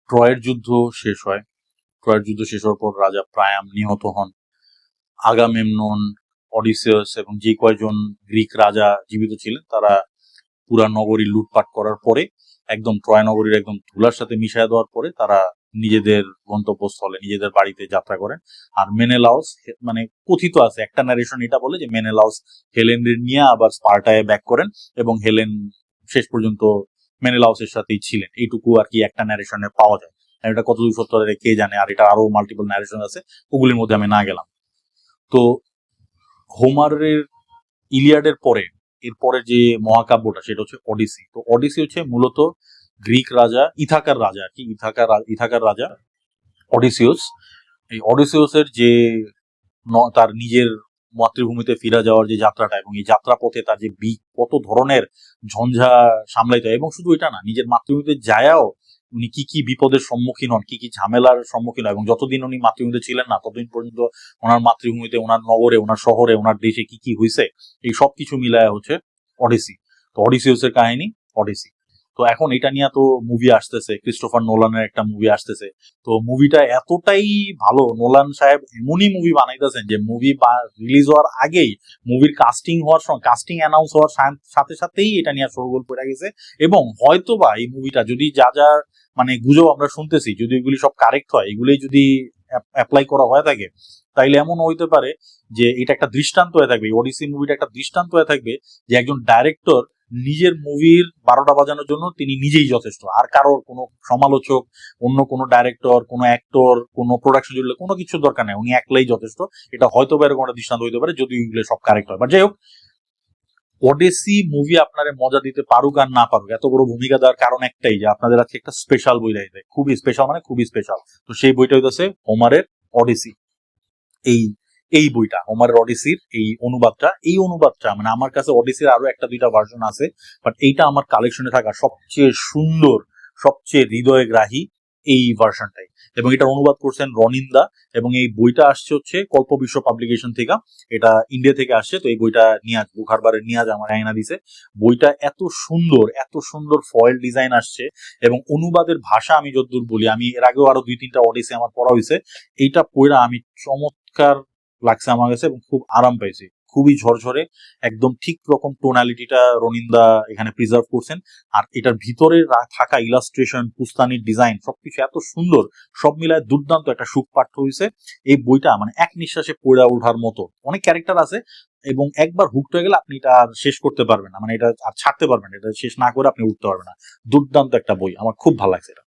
ট্রয়ের যুদ্ধ শেষ হয়। ট্রয়ের যুদ্ধ শেষ হওয়ার পর রাজা প্রায়াম নিহত হন। আগামেমনন, অডিসিয়াস এবং যে কয়জন গ্রিক রাজা জীবিত ছিলেন তারা পুরা নগরী লুটপাট করার পরে একদম ট্রয় নগরীর একদম ধুলার সাথে মিশিয়ে দেওয়ার পরে তারা নিজেদের গন্তব্যস্থলে নিজেদের বাড়িতে যাত্রা করেন। আর মেনেলাউস, মানে কথিত আছে একটা ন্যারেশন এটা বলে যে মেনেলাউস হেলেনের নিয়ে আবার স্পার্টায় ব্যাক করেন এবং হেলেন শেষ পর্যন্ত মেনেলাউসের সাথেই ছিলেন, এইটুকু আর কি একটা ন্যারেশনে পাওয়া যায়। আর এটা কতদূর সত্য কে জানে, আর এটা আরো মাল্টিপল ন্যারেশন আছে, ওগুলির মধ্যে আমি না গেলাম। তো হোমারের ইলিয়াডের পরে এরপরে যে মহাকাব্যটা সেটা হচ্ছে অডিসি। তো অডিসি হচ্ছে মূলত গ্রিক রাজা ইথাকার রাজা আর কি, ইথাকার রাজা অডিসিউস। এই অডিসিউসের যে তার নিজের মাতৃভূমিতে ফিরে যাওয়ার যে যাত্রাটা এবং এই যাত্রা পথে তার যে কত ধরনের ঝঞ্ঝা সামলাইতে হয়, এবং শুধু এটা না, নিজের মাতৃভূমিতে যায়াও উনি কি কি বিপদের সম্মুখীন হন, কি কি ঝামেলার সম্মুখীন হয়, এবং যতদিন উনি মাতৃভূমিতে ছিলেন না ততদিন পর্যন্ত ওনার মাতৃভূমিতে, ওনার নগরে, ওনার শহরে, ওনার দেশে কি কি হয়েছে, এই সব কিছু মিলায় হচ্ছে অডিসি। তো অডিসিউসের কাহিনী অডিসি। তো এখন এটা নিয়ে তো মুভি আসতেছে, ক্রিস্টোফার নোলানের একটা মুভি আসতেছে। তো মুভিটা এতটাই ভালো, নোলান সাহেব এমনই মুভি বানাইতেছেন যে মুভি রিলিজ হওয়ার আগেই, মুভির কাস্টিং অ্যানাউন্স হওয়ার সাথে সাথেই এটা নিয়ে শোরগোল পড়ে গেছে। এবং হয়তোবা এই মুভিটা যদি যা যা মানে গুজব আমরা শুনতেছি, যদি এগুলি সব কারেক্ট হয়, এগুলি যদি অ্যাপ্লাই করা হয়ে থাকে, তাইলে এমন হইতে পারে যে এটা একটা দৃষ্টান্ত হয়ে থাকবে, ওডিসি মুভিটা একটা দৃষ্টান্ত হয়ে থাকবে যে একজন ডাইরেক্টর নিজের মুভির 12টা বাজানোর জন্য তিনি নিজেই যথেষ্ট, আর কারোর কোনো সমালোচক, অন্য কোনো ডাইরেক্টর, কোনো অ্যাক্টর, কোনো প্রোডাকশন জুড়লে কোনো কিছু দরকার নেই, উনি একলাই যথেষ্ট। এটা হয়তো বা এরকম একটা দৃষ্টান্ত হইতে পারে যদি এগুলো সব কারেক্ট হয়। বাট যাই হোক, ওডিসি মুভি আপনারে মজা দিতে পারুক আর না পারুক, এত বড় ভূমিকা দেওয়ার কারণ একটাই, যে আপনাদের আজকে একটা স্পেশাল বই দেয়, খুবই স্পেশাল, মানে খুবই স্পেশাল। তো সেই বইটা হইতেছে হোমারের অডিসি। এই এই বইটা হোমারের অডিসির এই অনুবাদটা মানে আমার কাছে অডিসির আরো একটা দুইটা ভার্সন আছে, বাট এইটা আমার কালেকশনে থাকা সবচেয়ে সুন্দর, সবচেয়ে হৃদয়গ্রাহী এই ভার্সনটাই। এবং এটা অনুবাদ করছেন রনিন্দা, এবং এই বইটা আসছে হচ্ছে কল্পবিশ্ব পাবলিকেশন থেকে, এটা ইন্ডিয়া থেকে আসছে। তো এই বইটা নিয়াজ বুখারবারের নিয়াজ আমার আয়না দিছে। বইটা এত সুন্দর ফয়েল ডিজাইন আসছে, এবং অনুবাদের ভাষা আমি যতদূর বলি, আমি এর আগেও আরো 2-3টা অডিসি আমার পড়া হয়েছে, এইটা পড়া আমি চমৎকার লাগছে আমার কাছে এবং খুব আরাম পাইছি। খুবই ঝরঝরে, একদম ঠিক রকম টোনালিটিটা রনিন্দা এখানে প্রিজার্ভ করছেন। আর এটার ভিতরে থাকা ইলাস্ট্রেশন, পুস্তানির ডিজাইন, সবকিছু এত সুন্দর, সব মিলায় দুর্দান্ত একটা সুখ পাঠ্য হয়েছে। এই বইটা মানে এক নিঃশ্বাসে পড়ে ওঠার মতো। অনেক ক্যারেক্টার আছে এবং একবার হুকড হয়ে গেলে আপনি এটা আর শেষ করতে পারবেন না, মানে এটা আর ছাড়তে পারবেন না, এটা শেষ না করে আপনি উঠতে পারবেন না। দুর্দান্ত একটা বই, আমার খুব ভালো লাগছে এটা।